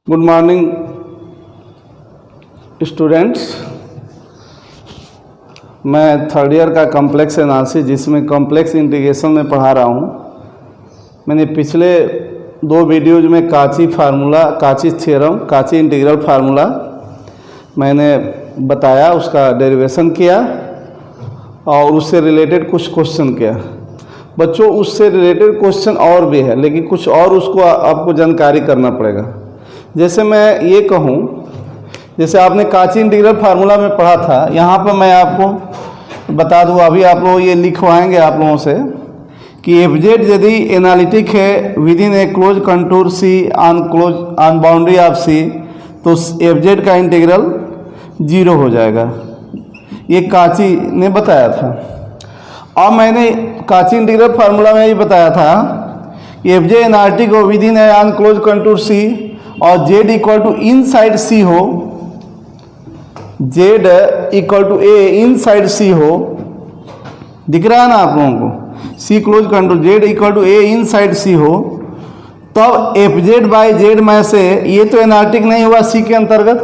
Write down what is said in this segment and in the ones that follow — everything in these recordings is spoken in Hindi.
Good morning students. मैं थर्ड ईयर का कॉम्प्लेक्स एनालिसिस जिसमें कॉम्प्लेक्स इंटीग्रेशन में पढ़ा रहा हूँ। मैंने पिछले दो वीडियोज में काची फार्मूला, काची थ्योरम, काची इंटीग्रल फार्मूला मैंने बताया, उसका डेरिवेशन किया और उससे रिलेटेड कुछ क्वेश्चन किया। बच्चों उससे रिलेटेड क्वेश्चन और भी है, लेकिन कुछ और उसको आपको जानकारी करना पड़ेगा। जैसे मैं ये कहूँ, जैसे आपने काची इंटीग्रल फार्मूला में पढ़ा था, यहाँ पर मैं आपको बता दूँ, अभी आप लोग ये लिखवाएंगे आप लोगों से कि एफ जेड यदि एनालिटिक है within a close contour C on boundary of C, तो एफ जेड का इंटीग्रल 0 हो जाएगा। ये काची ने बताया था। अब मैंने काची इंटीग्रल फार्मूला में ये बताया था कि एफ जेड एनालिटिक हो within a on close contour C और Z equal to inside C हो, Z equal to a inside C हो। दिख रहा है ना आप लोगों को, C close contour Z equal to a inside C हो, तब एफ जेड बाई जेड में से ये तो एनालिटिक नहीं हुआ सी के अंतर्गत,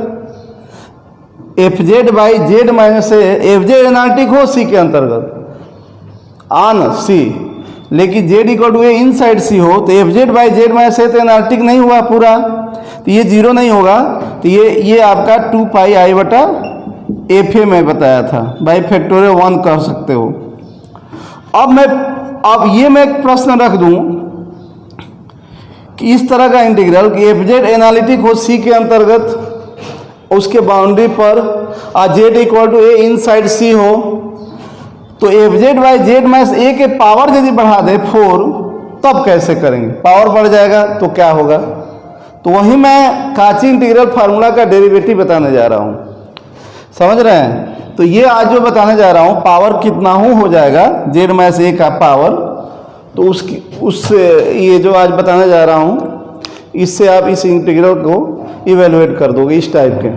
एफ जेड बाई जेड में से एफ जेड एनालिटिक हो सी के अंतर्गत ऑन सी, लेकिन Z equal to a inside C हो, तो एफ जेड बाई जेड में से तो एनालिटिक नहीं हुआ पूरा, तो ये 0 नहीं होगा। तो ये आपका 2 पाई आई बटा एफ ए में बताया था, बाई फैक्टोरियल 1 कह सकते हो। अब ये मैं एक प्रश्न रख दूं कि इस तरह का इंटीग्रल कि एफ जेड एनालिटिक हो सी के अंतर्गत, उसके बाउंड्री पर और Z equal to a inside C हो, तो एफ जेड बाई जेड में से ए के पावर यदि बढ़ा दे 4, तब कैसे करेंगे? पावर बढ़ जाएगा तो क्या होगा? तो वही मैं काची इंटीग्रल फार्मूला का डेरिवेटिव बताने जा रहा हूँ, समझ रहे हैं? तो ये आज जो बताने जा रहा हूँ, पावर कितना हो जाएगा जेड में से ए का पावर, तो उससे ये जो आज बताने जा रहा हूँ, इससे आप इस इंटीग्रल को इवेलुएट कर दोगे। इस टाइप के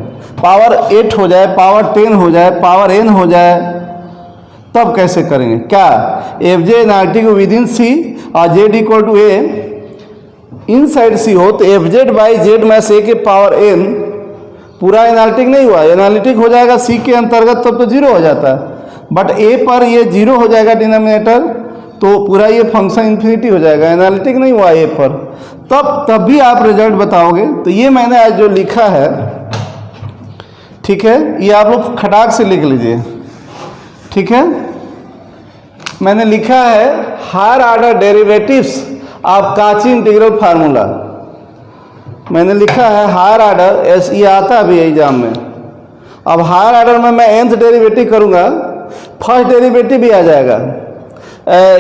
पावर 8 हो जाए, पावर 10 हो जाए, पावर n हो जाए, तब कैसे करेंगे? क्या F Z analytic within C और Z equal to a inside C हो, तो एफ जेड बाई जेड में से के पावर n पूरा एनालिटिक नहीं हुआ, एनालिटिक हो जाएगा सी के अंतर्गत, तब तो 0 हो जाता है। बट ए पर ये 0 हो जाएगा डिनोमिनेटर, तो पूरा ये फंक्शन इन्फिनिटी हो जाएगा, एनालिटिक नहीं हुआ ए पर, तब भी आप रिजल्ट बताओगे। तो ये मैंने आज जो लिखा है, ठीक है, ये आप लोग खटाक से लिख लीजिए, ठीक है। मैंने लिखा है हायर ऑर्डर डेरिवेटिव्स ऑफ काची इंटीग्रल फार्मूला। मैंने लिखा है हायर ऑर्डर, ये आता भी है एग्जाम में। अब हायर ऑर्डर में मैं nth डेरिवेटिव करूंगा, फर्स्ट डेरिवेटिव भी आ जाएगा,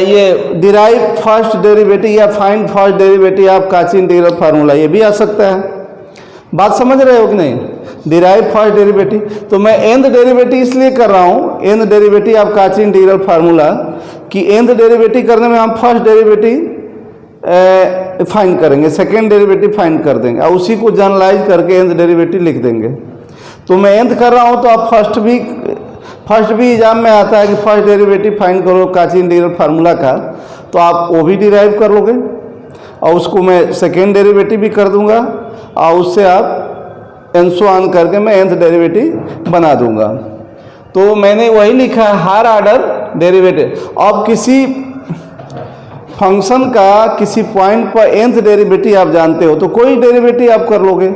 ये डिराइव फर्स्ट डेरिवेटिव या फाइंड फर्स्ट डेरिवेटिव ऑफ काची इंटीग्रल फार्मूला, ये भी आ सकता है। बात समझ रहे हो कि नहीं? डिराइव फर्स्ट डेरिवेटिव, तो मैं nth डेरिवेटिव इसलिए कर रहा हूँ, nth डेरिवेटिव ऑफ काची इंटीग्रल फार्मूला, कि nth डेरिवेटिव करने में हम फर्स्ट डेरिवेटिव फाइंड करेंगे, सेकेंड डेरिवेटिव फाइंड कर देंगे और उसी को जनरलाइज करके nth डेरिवेटिव लिख देंगे। तो मैं nth कर रहा हूँ, तो आप फर्स्ट भी एग्जाम में आता है कि फर्स्ट डेरिवेटिव फाइंड करो काची इंटीग्रल फार्मूला का, तो आप वो भी डिराइव कर लोगे और उसको मैं सेकेंड डेरिवेटिव भी कर दूंगा और उससे आप एंसो ऑन करके मैं nth डेरिवेटिव बना दूंगा। तो मैंने वही लिखा है हायर ऑर्डर डेरिवेटिव। अब किसी फंक्शन का किसी पॉइंट पर nth डेरिवेटिव आप जानते हो, तो कोई डेरिवेटिव आप कर लोगे,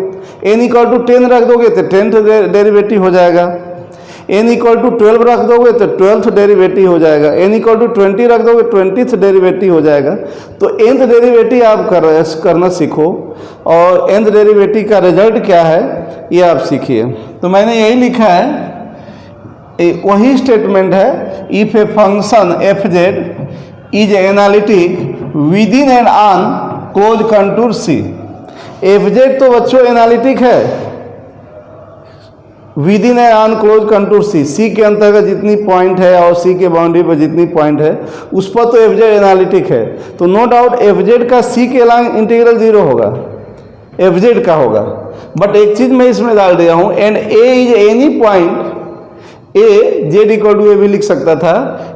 n इक्वल टू 10 रख दोगे तो 10th डेरिवेटिव हो जाएगा, n इक्वल टू 12 रख दोगे तो 12th डेरिवेटिव हो जाएगा, n इक्वल टू 20 रख दोगे 20th डेरिवेटिव हो जाएगा। तो nth डेरिवेटिव आप करना सीखो और nth डेरिवेटिव का रिजल्ट क्या है ये आप सीखिए। तो मैंने यही लिखा है, वही स्टेटमेंट है, if a function F Z is analytic within and on close contour C. F Z तो बच्चों एनालिटिक है within and on close contour C, C के अंतर्गत जितनी पॉइंट है और सी के बाउंड्री पर जितनी पॉइंट है उस पर तो एफ जेड एनालिटिक है। तो नो डाउट एफ जेड का सी के अलॉन्ग इंटीग्रल 0 होगा, एफ जेड का होगा। बट एक चीज मैं इसमें डाल दिया हूँ, and A is any point, a Z equal to a भी लिख सकता था,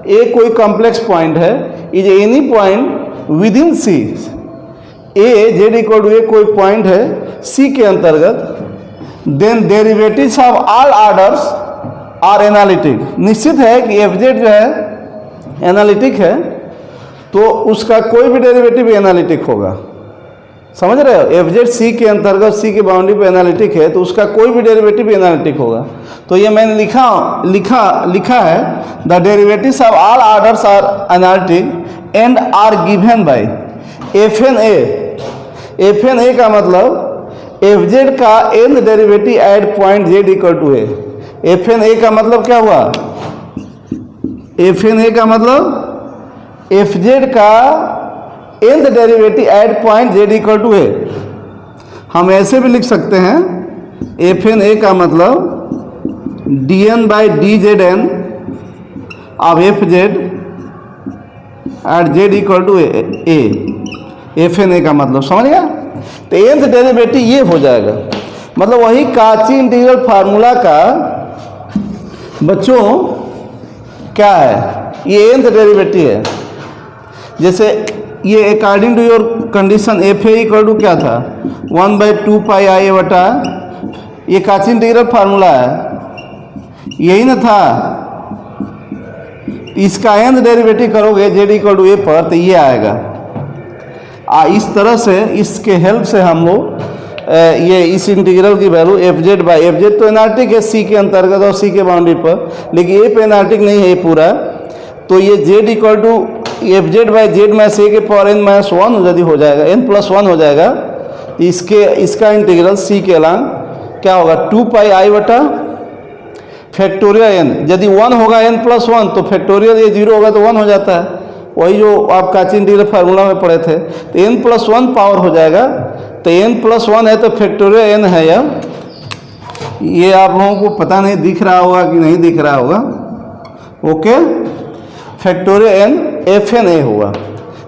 ए कोई कॉम्प्लेक्स पॉइंट है, is any point within C, a Z equal to a कोई पॉइंट है सी के अंतर्गत, then derivatives of all orders are analytic. निश्चित है कि एफ जेड जो है एनालिटिक है, तो उसका कोई भी डेरिवेटिव एनालिटिक होगा। समझ रहे हो, एफ जेड सी के अंतर्गत सी की बाउंड्री पे एनालिटिक है, तो उसका कोई भी डेरिवेटिव एनालिटिक होगा। तो ये मैंने लिखा है the derivatives of all orders are analytic and are given by F N A. F N A का मतलब एफ जेड का N derivative at point Z equal to A. F N A का मतलब क्या हुआ? एफ एन ए का मतलब एफ जेड का nth derivative at point Z equal to a. हम ऐसे भी लिख सकते हैं एफ एन ए का मतलब D N by D Z N of F Z at Z equal to A. F N A का मतलब समझ गया? तो nth डेरिवेटिव ये हो जाएगा, मतलब वही काची इंटीग्रल फार्मूला का बच्चों क्या है, ये nth डेरिवेटिव है। जैसे ये according to your condition F A equal to क्या था 1/2 पाई आई बटा, ये काची इंटीग्रल फार्मूला है, यही ना था। इसका nth डेरिवेटिव करोगे जेड इक्वल टू ए पर, तो ये आएगा। इस तरह से इसके हेल्प से हम लोग ये इस इंटीग्रल की value F Z by F Z तो एनालिटिक है सी के अंतर्गत और सी के बाउंड्री पर, लेकिन ए पे एनालिटिक नहीं है ये पूरा। तो ये Z equal to F Z by Z minus a के पावर एन माइनस 1 यदि हो जाएगा, एन प्लस 1 हो जाएगा, तो इसका इंटीग्रल सी के अलांग क्या होगा 2 पाई आई बटा फैक्टोरियल एन। यदि 1 होगा एन प्लस 1 तो फैक्टोरियल ये 0 होगा तो 1 हो जाता है, वही जो आप काची इंटीग्रल फार्मूला में पढ़े थे। तो एन प्लस 1 पावर हो जाएगा, तो एन प्लस 1 है तो फैक्टोरियल एन है यार। ये आप लोगों को पता नहीं दिख रहा होगा कि नहीं दिख रहा होगा, okay. Factorial N F N A हुआ,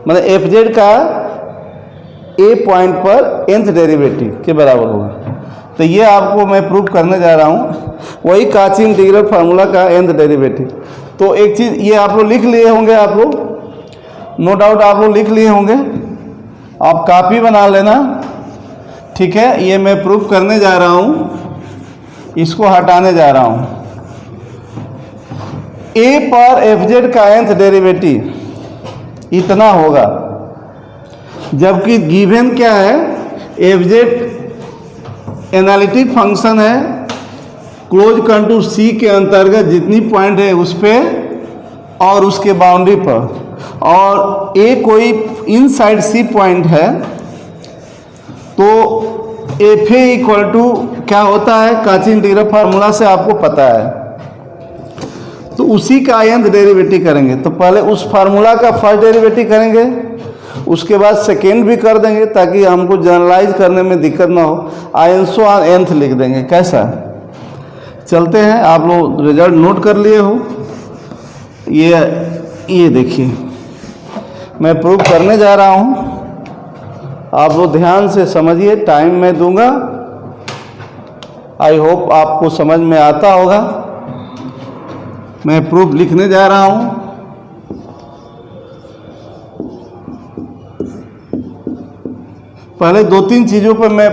मतलब एफ जेड का ए पॉइंट पर nth डेरिवेटिव के बराबर होगा। तो ये आपको मैं प्रूव करने जा रहा हूँ, वही काची इंटीग्रल फार्मूला का nth डेरिवेटिव। तो एक चीज़ ये आप लोग लिख लिए होंगे, आप लोग नो डाउट आप लोग लिख लिए होंगे, आप कॉपी बना लेना, ठीक है। ये मैं प्रूव करने जा रहा हूँ, इसको हटाने जा रहा हूँ। ए पर एफ जेड का nth डेरिवेटिव इतना होगा, जबकि गिवन क्या है, एफ जेड एनालिटिक फंक्शन है क्लोज कंटूर सी के अंतर्गत जितनी पॉइंट है उस पर और उसके बाउंड्री पर, और ए कोई इनसाइड सी पॉइंट है, तो एफ ए इक्वल टू क्या होता है काची इंटीग्रल फार्मूला से आपको पता है। तो उसी का nth डेरिवेटिव करेंगे, तो पहले उस फार्मूला का फर्स्ट डेरिवेटिव करेंगे, उसके बाद सेकेंड भी कर देंगे ताकि हमको जनरलाइज करने में दिक्कत ना हो। आयंसो ऑन nth लिख देंगे। कैसा चलते हैं, आप लोग रिजल्ट नोट कर लिए हो। ये देखिए मैं प्रूव करने जा रहा हूँ, आप लोग ध्यान से समझिए, टाइम मैं दूंगा, आई होप आपको समझ में आता होगा। मैं प्रूफ लिखने जा रहा हूं। पहले 2-3 चीज़ों पर मैं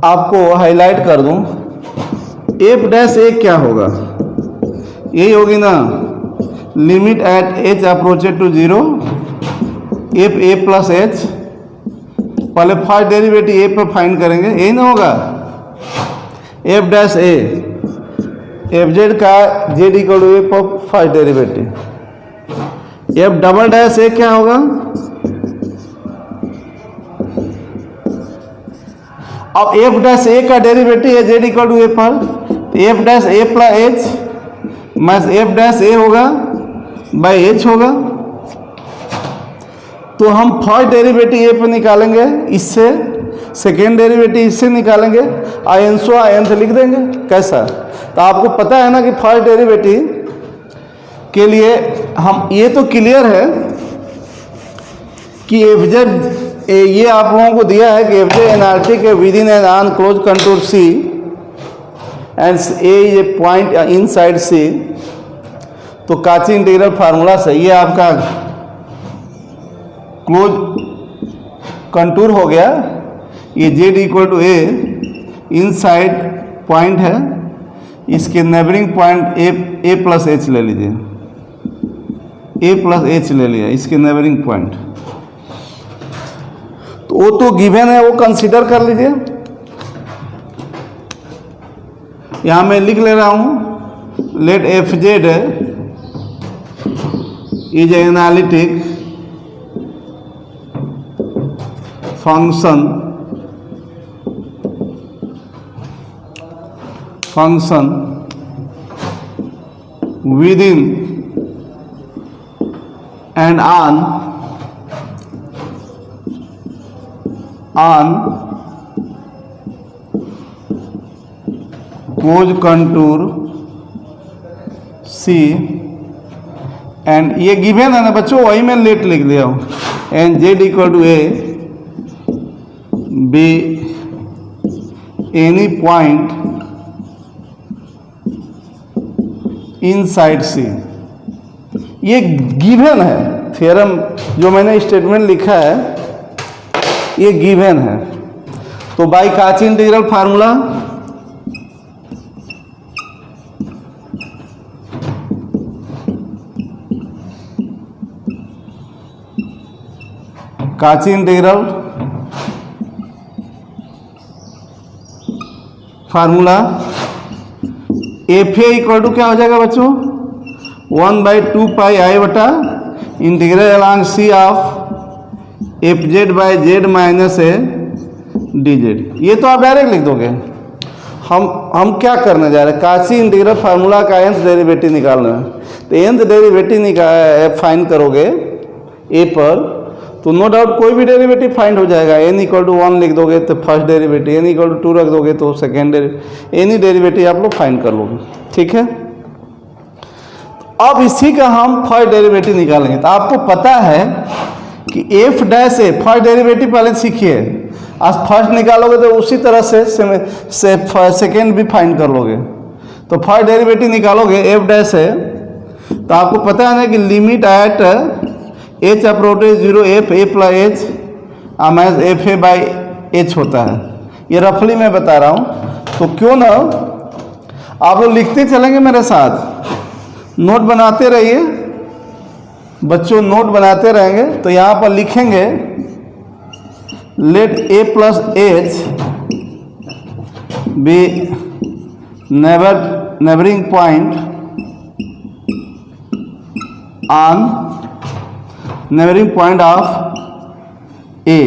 आपको हाईलाइट कर दूं। एफ डैश ए क्या होगा, यही होगी ना, limit at H approached to 0 F A plus H. पहले फर्स्ट डेरिवेटिव ए पर फाइंड करेंगे, यही ना होगा। F dash a F Z का जेड इक्वल टू ए पर first derivative. F double dash a क्या होगा, अब एफ डैश ए का डेरिवेटिव है जेड इक्वल टू ए पर, तो F dash a plus H minus F dash a होगा बाई एच होगा। तो हम फर्स्ट डेरिवेटिव ए पर निकालेंगे इससे, सेकेंड डेरिवेटिव इससे निकालेंगे, आयंसो nth लिख देंगे। कैसा, तो आपको पता है ना कि फर्स्ट डेरिवेटिव के लिए हम, ये तो क्लियर है कि एफ जेड, ये आप लोगों को दिया है कि एफ जेड एनालिटिक है within an unclosed contour C and A is a point inside C. तो काची इंटीग्रल फार्मूला से ये आपका क्लोज कंटूर हो गया, ये z equal to A inside point है, इसके neighbouring point A plus H ले लीजिए, ए प्लस एच ले लिया इसके नेबरिंग पॉइंट। तो वो तो गिवन है, वो कंसीडर कर लीजिए। यहां मैं लिख ले रहा हूं, let F Z is analytic function within and on closed contour C, and ये गिवन है ना बच्चों, वही मैं लेट लिख दिया हूँ, and Z equal to A be any point inside C. ये गिवन है, थ्योरम जो मैंने स्टेटमेंट लिखा है ये गिवन है। तो by Cauchy integral formula, Cauchy integral formula F A equal to क्या हो जाएगा बच्चों, 1/2 पाई आई बटा integral along C of F Z by Z minus A D Z. ये तो आप डायरेक्ट लिख दोगे। हम क्या करने जा रहे हैं, काची इंटीग्रल फार्मूला का nth डेरिवेटिव निकालना है। तो nth डेरिवेटिव फाइंड करोगे ए पर, तो नो डाउट कोई भी डेरिवेटिव फाइंड हो जाएगा। n इक्वल टू 1 लिख दोगे तो first derivative, n equal to 2 रख दोगे तो सेकेंड डेरिवेटिव, एनी डेरिवेटिव आप लोग फाइंड कर लोगे। ठीक है, अब इसी का हम फर्स्ट डेरिवेटिव निकालेंगे। तो आपको पता है कि एफ डैश ए फर्स्ट डेरिवेटिव पहले सीखिए, आज फर्स्ट निकालोगे तो उसी तरह से सेकेंड भी फाइंड कर लोगे। तो फर्स्ट डेरिवेटिव निकालोगे एफ डैश ए, तो आपको पता है ना कि limit at H approaches 0 F A plus H minus F A by H होता है। ये रफली मैं बता रहा हूँ, तो क्यों ना आप लोग लिखते चलेंगे मेरे साथ, नोट बनाते रहिए बच्चों, नोट बनाते रहेंगे। तो यहाँ पर लिखेंगे let A plus H be neighbouring point on neighbouring point of A.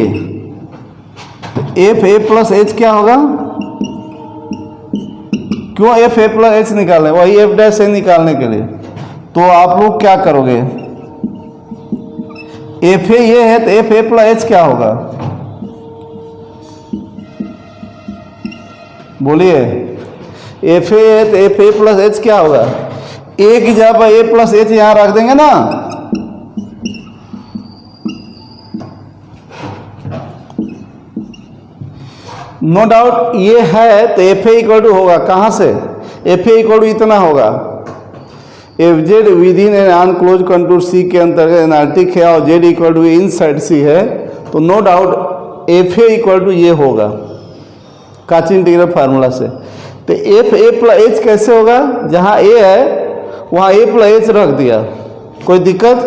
F A plus H क्या होगा, क्यों एफ ए प्लस एच निकालने, वही एफ डैश ए निकालने के लिए। तो आप लोग क्या करोगे, एफ ए ये है तो एफ ए प्लस एच क्या होगा, बोलिए। एफ ए है तो एफ ए प्लस एच क्या होगा, ए की जगह पर ए प्लस एच यहां रख देंगे ना, नो डाउट ये है। तो एफ ए इक्वल टू होगा कहाँ से, एफ ए इक्वल टू इतना होगा, F Z within an unclosed contour C के अंतर्गत एनालिटिक है और Z equal to inside C है। तो no doubt F A equal to ये होगा काची इंटीग्रल फार्मूला से। तो एफ ए प्लस एच कैसे होगा, जहाँ ए है वहाँ ए प्लस एच रख दिया, कोई दिक्कत।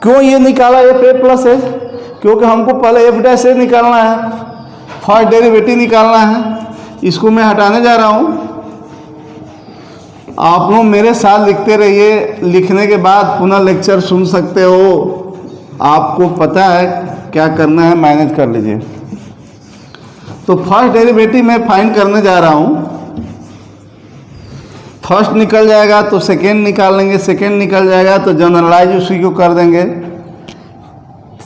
क्यों ये निकाला एफ ए प्लस एच, क्योंकि हमको पहले एफ डैश ए निकालना है, फर्स्ट डेरिवेटिव निकालना है। इसको मैं हटाने जा रहा हूँ, आप लोग मेरे साथ लिखते रहिए, लिखने के बाद पुनः लेक्चर सुन सकते हो, आपको पता है क्या करना है, मैनेज कर लीजिए। तो फर्स्ट डेरिवेटिव मैं फाइंड करने जा रहा हूँ, फर्स्ट निकल जाएगा तो सेकेंड निकाल लेंगे, सेकेंड निकल जाएगा तो जनरलाइज उसी को कर देंगे,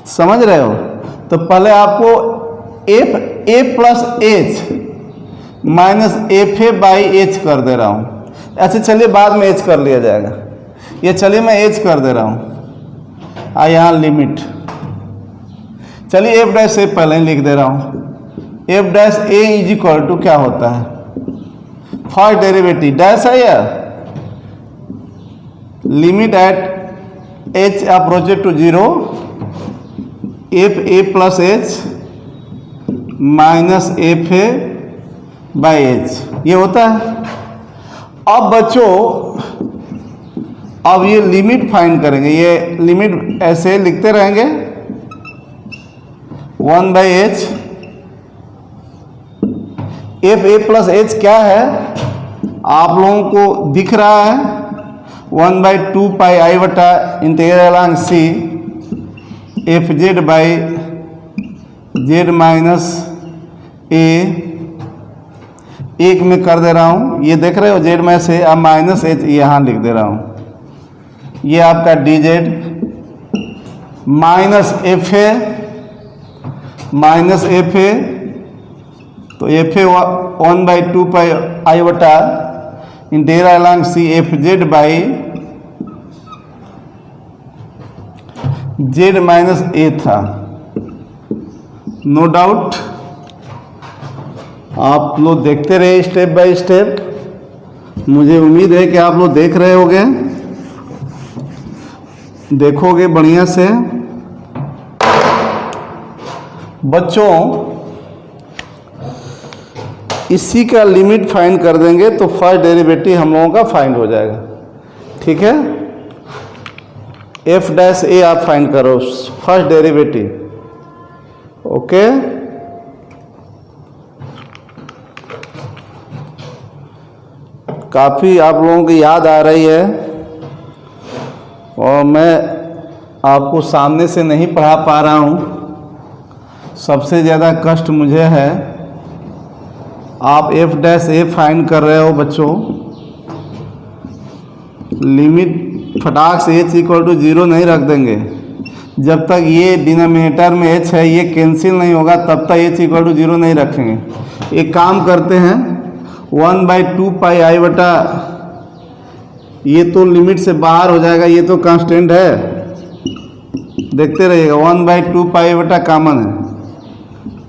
समझ रहे हो। तो पहले आपको F A plus H minus F A by H कर दे रहा हूँ। अच्छा चलिए बाद में एच कर लिया जाएगा, ये चलिए मैं एच कर दे रहा हूँ। यहाँ लिमिट, चलिए एफ डैश ए पहले ही लिख दे रहा हूँ। F dash A is equal to क्या होता है, फर्स्ट डेरिवेटिव डैश है या limit at H approaches to 0 F A plus H minus F A by H, ये होता है। अब बच्चों अब ये लिमिट फाइंड करेंगे, ये लिमिट ऐसे लिखते रहेंगे 1 by H, F A plus H क्या है आप लोगों को दिख रहा है, 1 बाई 2 पाई आई बटा integral along C F Z by Z minus a, एक में कर दे रहा हूँ, ये देख रहे हो जेड में से, अब माइनस एच यहाँ लिख दे रहा हूँ, ये आपका D Z minus F a तो एफ ए 1 बाई 2 पाई आई बटा integral along C F Z by Z minus a था। नो डाउट आप लोग देखते रहे स्टेप बाय स्टेप, मुझे उम्मीद है कि आप लोग देख रहे होंगे, देखोगे बढ़िया से। बच्चों इसी का लिमिट फाइंड कर देंगे तो फर्स्ट डेरिवेटिव हम लोगों का फाइंड हो जाएगा, ठीक है। एफ डैश ए आप फाइंड करो फर्स्ट डेरिवेटिव, ओके। काफ़ी आप लोगों की याद आ रही है और मैं आपको सामने से नहीं पढ़ा पा रहा हूँ, सबसे ज़्यादा कष्ट मुझे है। आप एफ डैश ए फाइंड कर रहे हो बच्चों, लिमिट फटाक से एच इक्वल टू 0 नहीं रख देंगे, जब तक ये डिनोमिनेटर में एच है ये कैंसिल नहीं होगा तब तक एच इक्वल टू 0 नहीं रखेंगे। एक काम करते हैं 1 बाई 2 पाई आई बटा, ये तो लिमिट से बाहर हो जाएगा, ये तो कांस्टेंट है, देखते रहिएगा 1 बाई 2 पाई बटा कॉमन है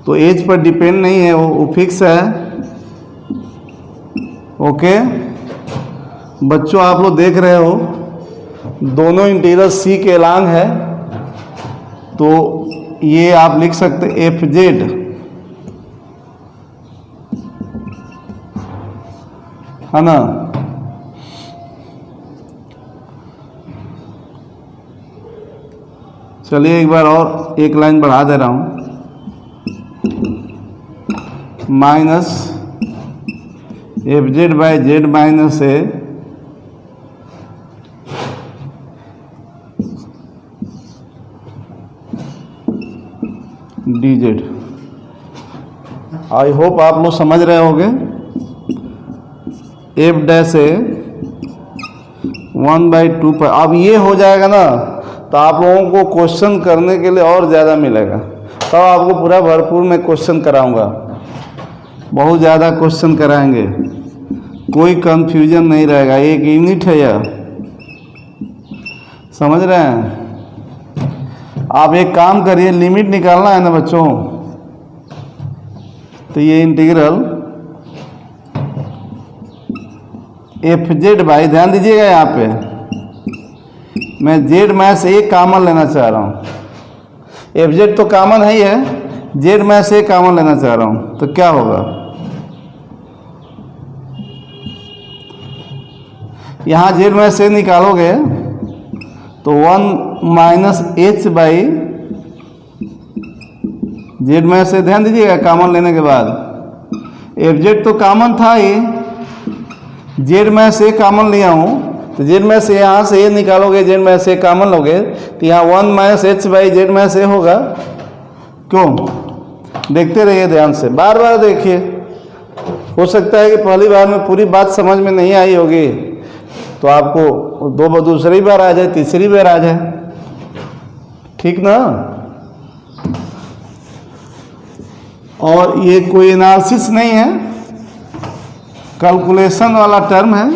तो एच पर डिपेंड नहीं है, वो फिक्स है, ओके। बच्चों आप लोग देख रहे हो दोनों इंटीग्रल सी के अलॉन्ग है तो ये आप लिख सकते एफ जेड है ना, चलिए एक बार और एक लाइन बढ़ा दे रहा हूँ, minus F Z by Z minus A D Z. I hope आप लोग समझ रहे होंगे। एफ डैश ए 1 बाई 2 पर, अब ये हो जाएगा ना तो आप लोगों को क्वेश्चन करने के लिए और ज़्यादा मिलेगा, तब आपको पूरा भरपूर मैं क्वेश्चन कराऊंगा, बहुत ज़्यादा क्वेश्चन कराएंगे, कोई कंफ्यूजन नहीं रहेगा, एक यूनिट है यह, समझ रहे हैं। आप एक काम करिए, लिमिट निकालना है ना बच्चों, तो ये इंटीग्रल एफ जेड बाई, ध्यान दीजिएगा यहाँ पे मैं जेड में से एक कॉमन लेना चाह रहा हूँ, एफ जेड तो कॉमन है ही है, जेड में से एक कॉमन लेना चाह रहा हूँ तो क्या होगा, यहाँ जेड में से निकालोगे तो 1 माइनस एच बाई जेड में से, ध्यान दीजिएगा कॉमन लेने के बाद, एफ जेड तो कॉमन था ही, जेड में से कॉमन लिया हूँ तो जेड में से यहाँ से ये निकालोगे, जेड में से कॉमन लोगे तो यहाँ 1 माइनस एच बाई जेड में से होगा, क्यों, देखते रहिए ध्यान से, बार बार देखिए, हो सकता है कि पहली बार में पूरी बात समझ में नहीं आई होगी तो आपको दूसरी बार आ जाए, तीसरी बार आ जाए, ठीक ना। और ये कोई एनालिसिस नहीं है, कैलकुलेशन वाला टर्म है,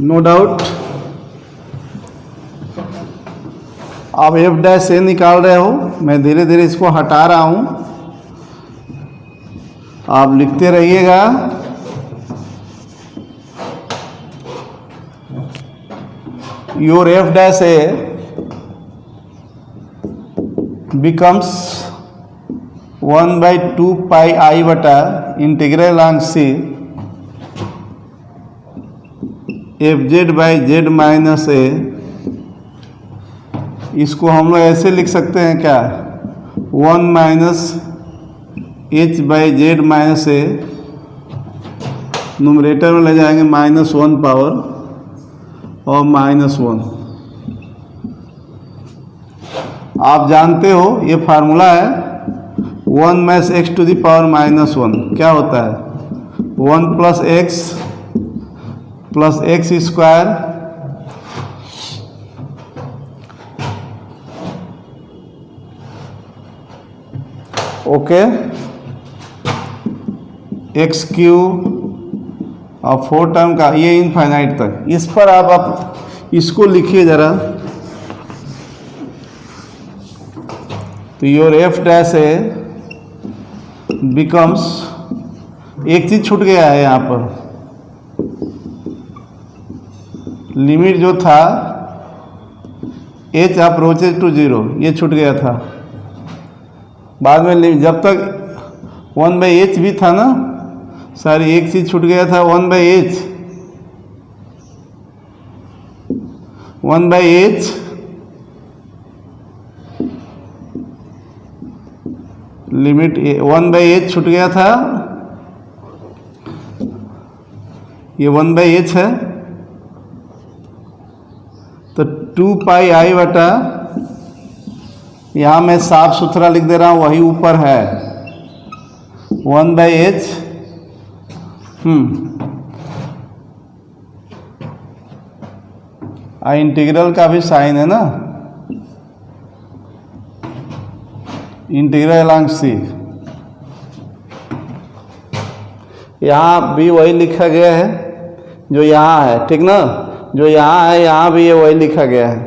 नो डाउट। आप एफ डैश से निकाल रहे हो, मैं धीरे धीरे इसको हटा रहा हूं, आप लिखते रहिएगा। Your f dash a becomes 1/2 बटा इंटीग्रल लॉन्ग सी fz/z-a, इसको हम लोग ऐसे लिख सकते हैं क्या, 1 - h/z-a, नुमरेटर में ले जाएंगे -1 पावर और -1। आप जानते हो ये फार्मूला है 1 - x टू द पावर -1 क्या होता है, 1 + x स्क्वायर ओके, x³ और 4 टर्म का ये इनफाइनाइट तक। इस पर आप इसको लिखिए ज़रा, तो योर f' बिकम्स, एक चीज़ छूट गया है यहाँ पर, लिमिट जो था h अप्रोचेज टू 0 ये छूट गया था। बाद में जब तक 1/h भी था ना, सारी एक चीज़ छूट गया था, 1/h लिमिट 1/h छूट गया था, ये 1/h है, तो 2πi बटा, यहाँ मैं साफ सुथरा लिख दे रहा हूँ, वही ऊपर है 1/h। इंटीग्रल का भी साइन है ना, इंटीग्रल अलॉन्ग सी, यहाँ भी वही लिखा गया है जो यहाँ है, ठीक ना, जो यहाँ है यहाँ भी ये वही लिखा गया है,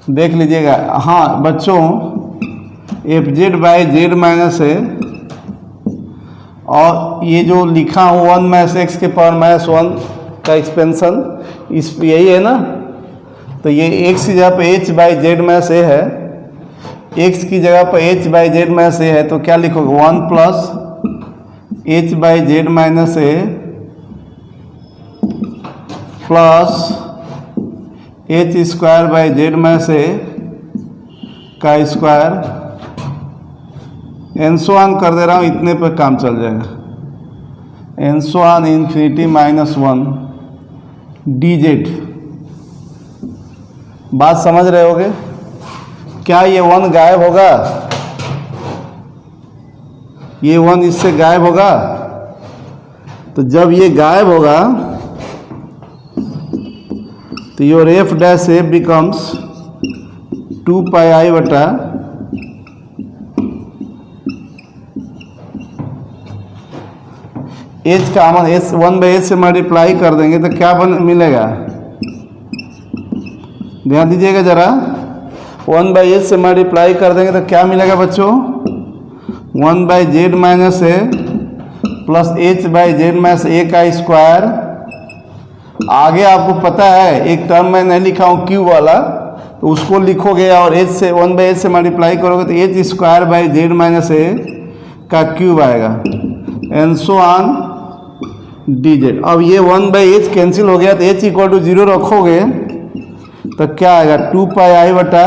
देख लीजिएगा। हाँ बच्चों, fz/z-a और ये जो लिखा हूँ 1 - x के पावर -1 का एक्सपेंशन, इस यही है ना, तो ये x की जगह पे h/z-a है, x की जगह पर h/z-a है, तो क्या लिखोगे, 1 + h/z-a प्लस h² का स्क्वायर, एनसोआन कर दे रहा हूँ, इतने पर काम चल जाएगा, एनसोआन इन्फिनिटी -1 dz। बात समझ रहे होगे, क्या ये 1 गायब होगा, ये 1 इससे गायब होगा, तो जब ये गायब होगा तो योर f' बिकम्स 2πi बटा h का अमन 1/h से मल्टीप्लाई कर देंगे तो क्या मिलेगा, ध्यान दीजिएगा जरा, 1/h से मल्टीप्लाई कर देंगे तो क्या मिलेगा बच्चों, 1/z-a प्लस h/z-a का स्क्वायर। आगे आपको पता है एक टर्म मैं नहीं लिखा हूँ क्यू वाला, तो उसको लिखोगे और h से 1/h से मल्टीप्लाई करोगे तो h² का क्यूब आएगा, एंड सो ऑन dz। अब ये 1/h कैंसिल हो गया, तो h = 0 रखोगे तो क्या आएगा, 2πi बटा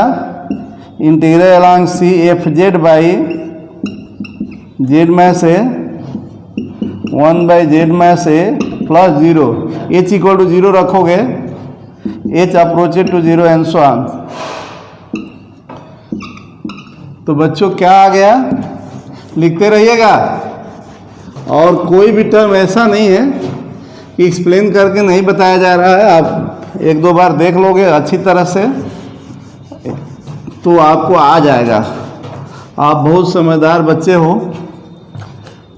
integral along C fz/z-a 1/z-a plus 0, h = 0 रखोगे, h approached to 0 and so on. तो बच्चों क्या आ गया, लिखते रहिएगा, और कोई भी टर्म ऐसा नहीं है कि एक्सप्लेन करके नहीं बताया जा रहा है, आप 1-2 बार देख लोगे अच्छी तरह से तो आपको आ जाएगा। आप बहुत समझदार बच्चे हो,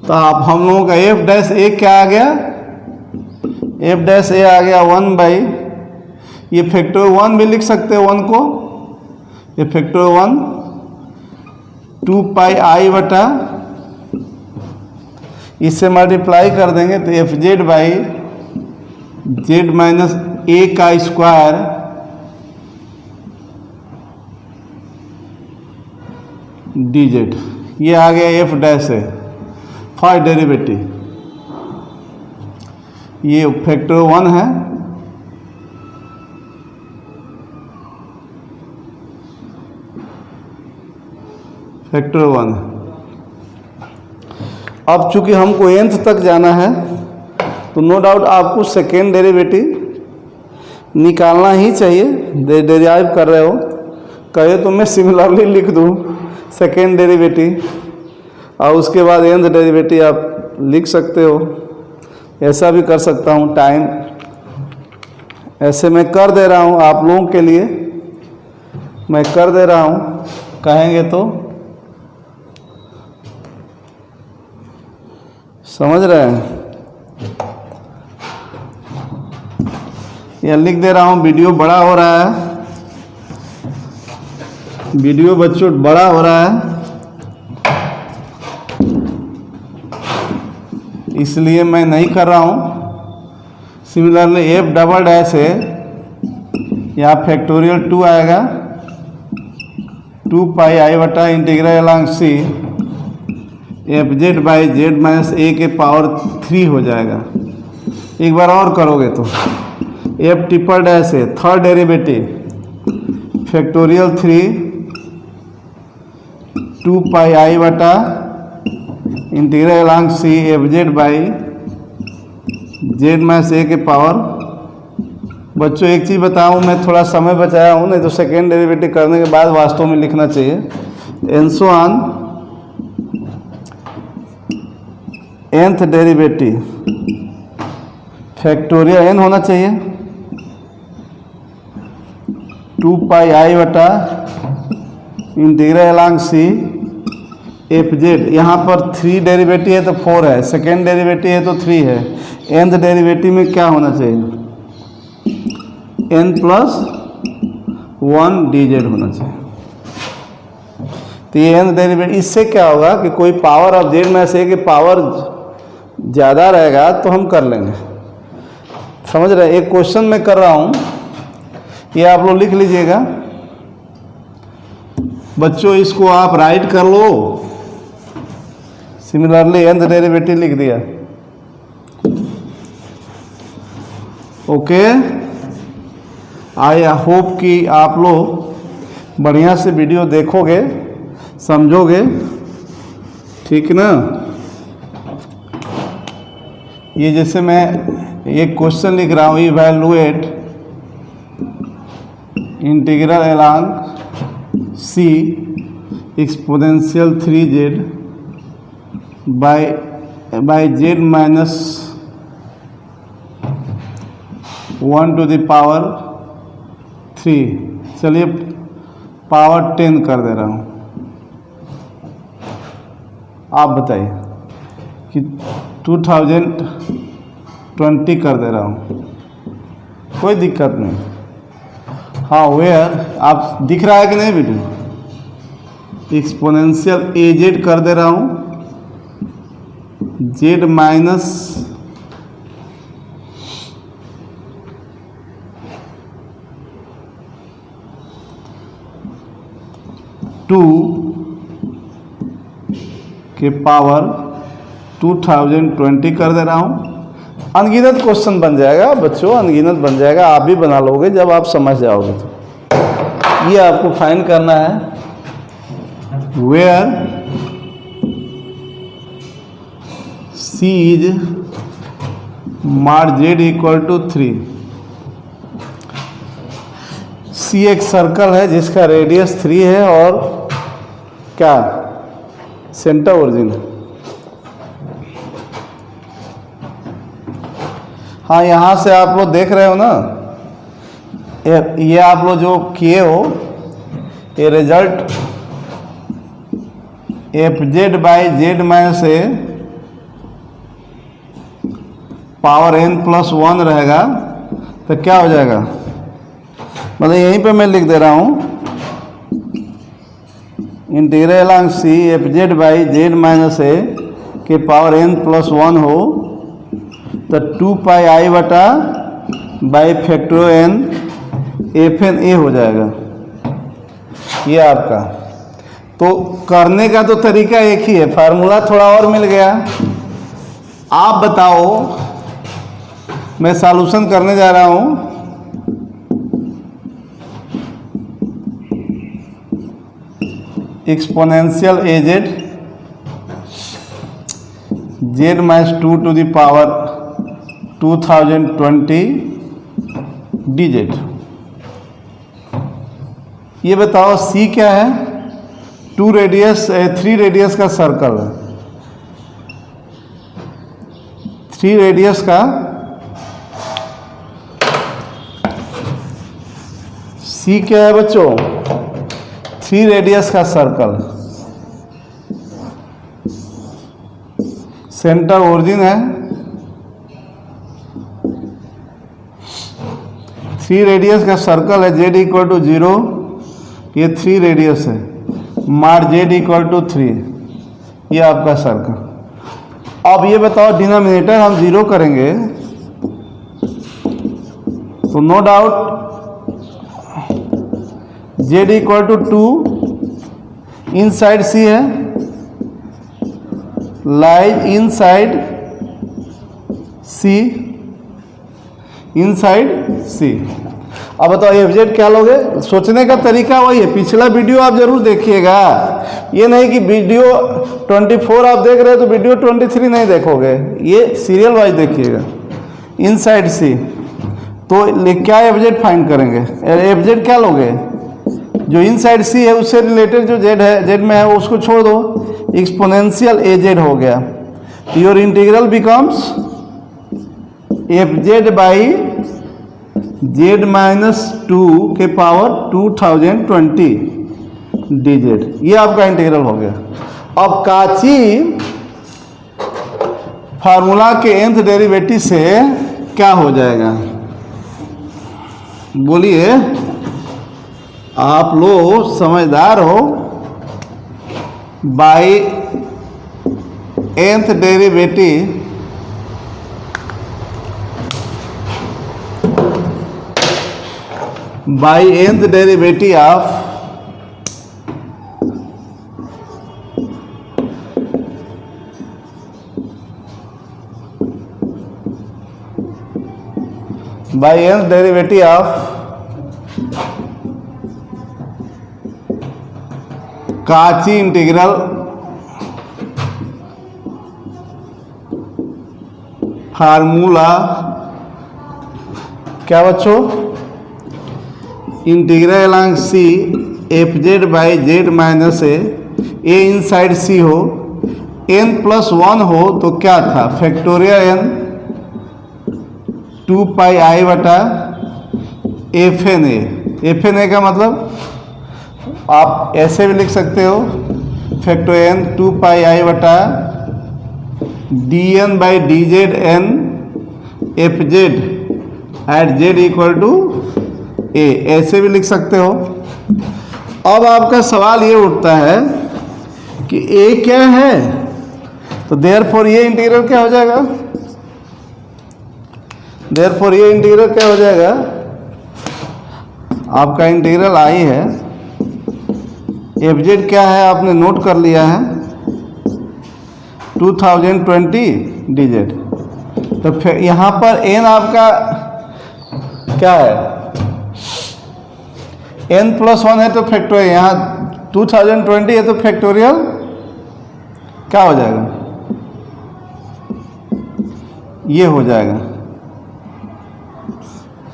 तो आप हम लोगों का f' क्या आ गया, f' आ गया 1/, ये फैक्टर 1 भी लिख सकते हो 1 को, ये फैक्टर 1 2πi बटा, इससे मल्टीप्लाई कर देंगे तो fz/z-a का स्क्वायर dz। ये आ गया एफ डैश है, फर्स्ट डेरिवेटिव, ये फैक्टर 1 है, फैक्टर 1। अब चूंकि हमको nth तक जाना है तो नो डाउट आपको सेकेंड डेरिवेटिव निकालना ही चाहिए। डेरिवाइव कर रहे हो, कहे तो मैं सिमिलरली लिख दूँ सेकेंड डेरिवेटिव और उसके बाद nth डेरिवेटिव आप लिख सकते हो, ऐसा भी कर सकता हूँ। टाइम ऐसे मैं कर दे रहा हूँ आप लोगों के लिए, मैं कर दे रहा हूँ, कहेंगे तो समझ रहे हैं। यह लिख दे रहा हूँ, वीडियो बड़ा हो रहा है, वीडियो बच्चों बड़ा हो रहा है, इसलिए मैं नहीं कर रहा हूँ। सिमिलरली एफ डबल डैश है, यहाँ फैक्टोरियल 2 आएगा, 2 पाई आई बटा integral along C F Z by Z minus a के पावर 3 हो जाएगा। एक बार और करोगे तो एफ ट्रिपल डैश है, थर्ड डेरिवेटिव फैक्टोरियल 3 2 पाई आई बटा integral along C F Z by Z minus a के पावर। बच्चों एक चीज़ बताऊँ, मैं थोड़ा समय बचाया हूँ, नहीं तो सेकेंड डेरिवेटिव करने के बाद वास्तव में लिखना चाहिए। And so on nth derivative factorial n होना चाहिए, 2 पाई आई बटा integral along C F Z. यहाँ पर 3 डेरिवेटिव है तो 4 है, सेकेंड डेरिवेटिव है तो 3 है, nth डेरिवेटिव में क्या होना चाहिए, n प्लस 1 dz होना चाहिए। तो ये nth डेरिवेटिव, इससे क्या होगा कि कोई पावर ऑफ जेड में से कि पावर ज़्यादा रहेगा तो हम कर लेंगे, समझ रहे। एक क्वेश्चन मैं कर रहा हूँ, ये आप लोग लिख लीजिएगा बच्चों, इसको आप राइट कर लो। सिमिलरली nth डेरिवेटिव लिख दिया, ओके। आई होप कि आप लोग बढ़िया से वीडियो देखोगे, समझोगे, ठीक ना। ये जैसे मैं एक क्वेश्चन लिख रहा हूँ, evaluate integral along C exponential 3z by Z minus 1 to the power 3। चलिए पावर 10 कर दे रहा हूँ। आप बताइए कि 2020 कर दे रहा हूँ, कोई दिक्कत नहीं। हाँ वेयर आप दिख रहा है कि नहीं वीडियो, एक्सपोनेंशियल ए जेड कर दे रहा हूँ, जेड माइनस टू के पावर 2020 कर दे रहा हूँ। अनगिनत क्वेश्चन बन जाएगा बच्चों, अनगिनत बन जाएगा, आप भी बना लोगे जब आप समझ जाओगे तो। ये आपको फाइंड करना है, where C is mod z equal to 3। C एक सर्कल है जिसका रेडियस 3 है और क्या सेंटर ओरिजिन। हाँ यहाँ से आप लोग देख रहे हो ना, ये आप लोग जो किए हो, ये result F Z by Z minus A power n+1 रहेगा, तो क्या हो जाएगा, मतलब यहीं पे मैं लिख दे रहा हूँ integral along C F Z by Z minus a के पावर n+1 हो तो 2 पाई आई बटा by factor n F N A हो जाएगा। ये आपका तो करने का तो तरीका एक ही है, फार्मूला थोड़ा और मिल गया। आप बताओ, मैं सॉल्यूशन करने जा रहा हूं। Exponential A Z Z minus 2 to the power 2020 dz। ये बताओ सी क्या है? 3 रेडियस का सर्कल है। 3 रेडियस का सी क्या है बच्चों? 3 रेडियस का सर्कल। सेंटर ओरिजिन है, 3 रेडियस का सर्कल है। जेड इक्वल टू 0, ये 3 रेडियस है। मार जेड इक्वल टू 3, ये आपका सर्कल। अब ये बताओ डिनोमिनेटर हम 0 करेंगे तो no doubt Z equal to 2 inside C है, lies inside C, inside C. अब बताओ एफ जेड क्या लोगे? सोचने का तरीका वही है, पिछला वीडियो आप जरूर देखिएगा। ये नहीं कि वीडियो 24 आप देख रहे हो तो वीडियो 23 नहीं देखोगे, ये सीरियल वाइज देखिएगा। इनसाइड सी तो क्या एफ जेड फाइंड करेंगे? एफ जेड क्या लोगे? जो इनसाइड सी है उससे रिलेटेड जो जेड है, जेड में है वो उसको छोड़ दो, एक्सपोनेंशियल ए जेड हो गया। Your integral becomes F Z by Z minus 2 के पावर 2020 dz। ये आपका इंटीग्रल हो गया। अब काची फार्मूला के nth डेरिवेटिव से क्या हो जाएगा? बोलिए, आप लोग समझदार हो। By nth derivative by nth derivative of nth derivative of Cauchy integral formula क्या बच्चों? Integral along C F Z by Z minus A inside C हो, n प्लस 1 हो तो क्या था? फैक्टोरियल n 2 पाई आई बटा F N A. F N A का मतलब आप ऐसे भी लिख सकते हो, फैक्टोरियल n 2 पाई आई बटा D N by D Z N F Z at Z equal to a, ऐसे भी लिख सकते हो। अब आपका सवाल ये उठता है कि ए क्या है, तो देयरफॉर ये इंटीग्रल क्या हो जाएगा? देयरफॉर ये इंटीग्रल क्या हो जाएगा? आपका इंटीग्रल आई है, एफ जेड क्या है आपने नोट कर लिया है, 2020 dz। तो फिर यहाँ पर n आपका क्या है? n प्लस 1 है तो फैक्टोरियल, यहाँ 2020 है तो फैक्टोरियल क्या हो जाएगा? ये हो जाएगा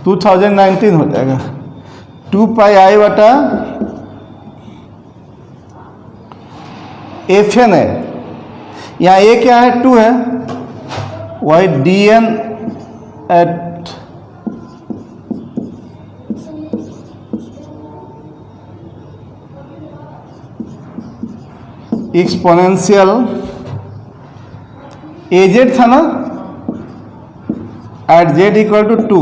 2019 हो जाएगा। 2 पाई आई बटा एफ एन है, यहाँ ए क्या है? 2 है, Y D N at exponential a Z था ना, एट जेड इक्वल टू 2।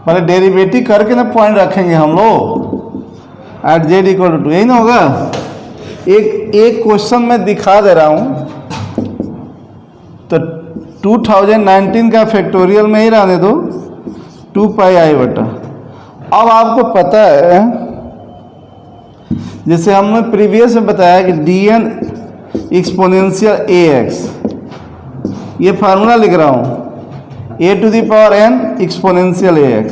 पहले डेरिवेटिव करके ना पॉइंट रखेंगे हम लोग, एट जेड इक्वल टू 2, यही ना होगा। एक क्वेश्चन में दिखा दे रहा हूं, तो 2019 का फैक्टोरियल में ही रहने दो, 2 पाई आई बटा। अब आपको पता है जैसे हमने प्रीवियस में बताया कि dn एक्सपोनेंशियल ax, ये फार्मूला लिख रहा हूँ a to the power n exponential ax,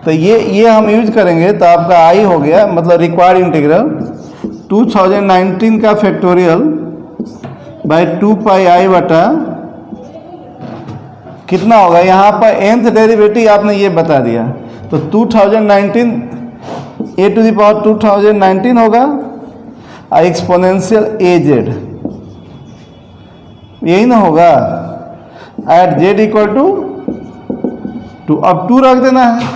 तो ये हम यूज करेंगे तो आपका आई हो गया, मतलब रिक्वायर्ड इंटीग्रल 2019 का फैक्टोरियल बाय 2 पाई आई बटा कितना होगा, यहाँ पर nth डेरिवेटिव आपने ये बता दिया, तो 2019 a टू द पावर 2019 होगा और एक्सपोनेंशियल az, यही ना होगा, एट z इक्वल टू 2। अब 2 रख देना है,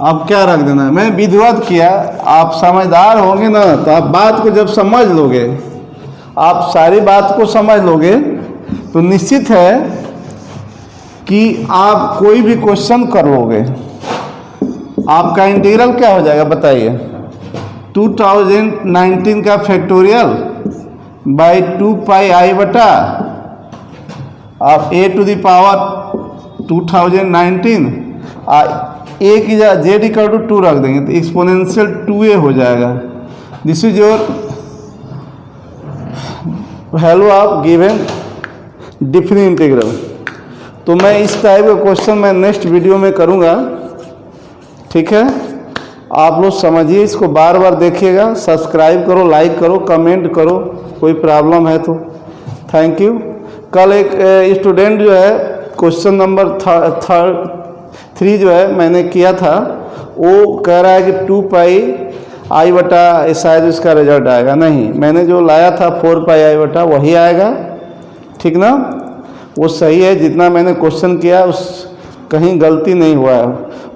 अब क्या रख देना है, मैं विधिवत किया, आप समझदार होंगे ना तो आप बात को जब समझ लोगे, आप सारी बात को समझ लोगे तो निश्चित है कि आप कोई भी क्वेश्चन कर लोगे। आपका इंटीग्रल क्या हो जाएगा बताइए, 2019 का फैक्टोरियल बाई 2 पाई आई बटा आप a to the power 2019 a की जगह z इक्वल टू 2 रख देंगे तो एक्सपोनेंशियल 2a हो जाएगा। This is your value of given different integral. तो मैं इस टाइप का क्वेश्चन मैं नेक्स्ट वीडियो में करूँगा, ठीक है। आप लोग समझिए, इसको बार बार देखिएगा, सब्सक्राइब करो, लाइक करो, कमेंट करो, कोई प्रॉब्लम है तो। Thank you. कल एक स्टूडेंट जो है क्वेश्चन नंबर 3 जो है मैंने किया था, वो कह रहा है कि 2 पाई आई बटा शायद इसका रिजल्ट आएगा। नहीं, मैंने जो लाया था 4 पाई आई बटा वही आएगा, ठीक ना, वो सही है। जितना मैंने क्वेश्चन किया उस कहीं गलती नहीं हुआ है।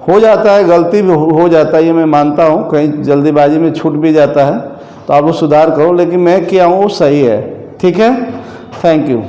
हो जाता है, गलती भी हो जाता है, ये मैं मानता हूँ, कहीं जल्दीबाजी में छूट भी जाता है, तो आप वो सुधार करो, लेकिन मैं किया हूँ वो सही है, ठीक है। Thank you.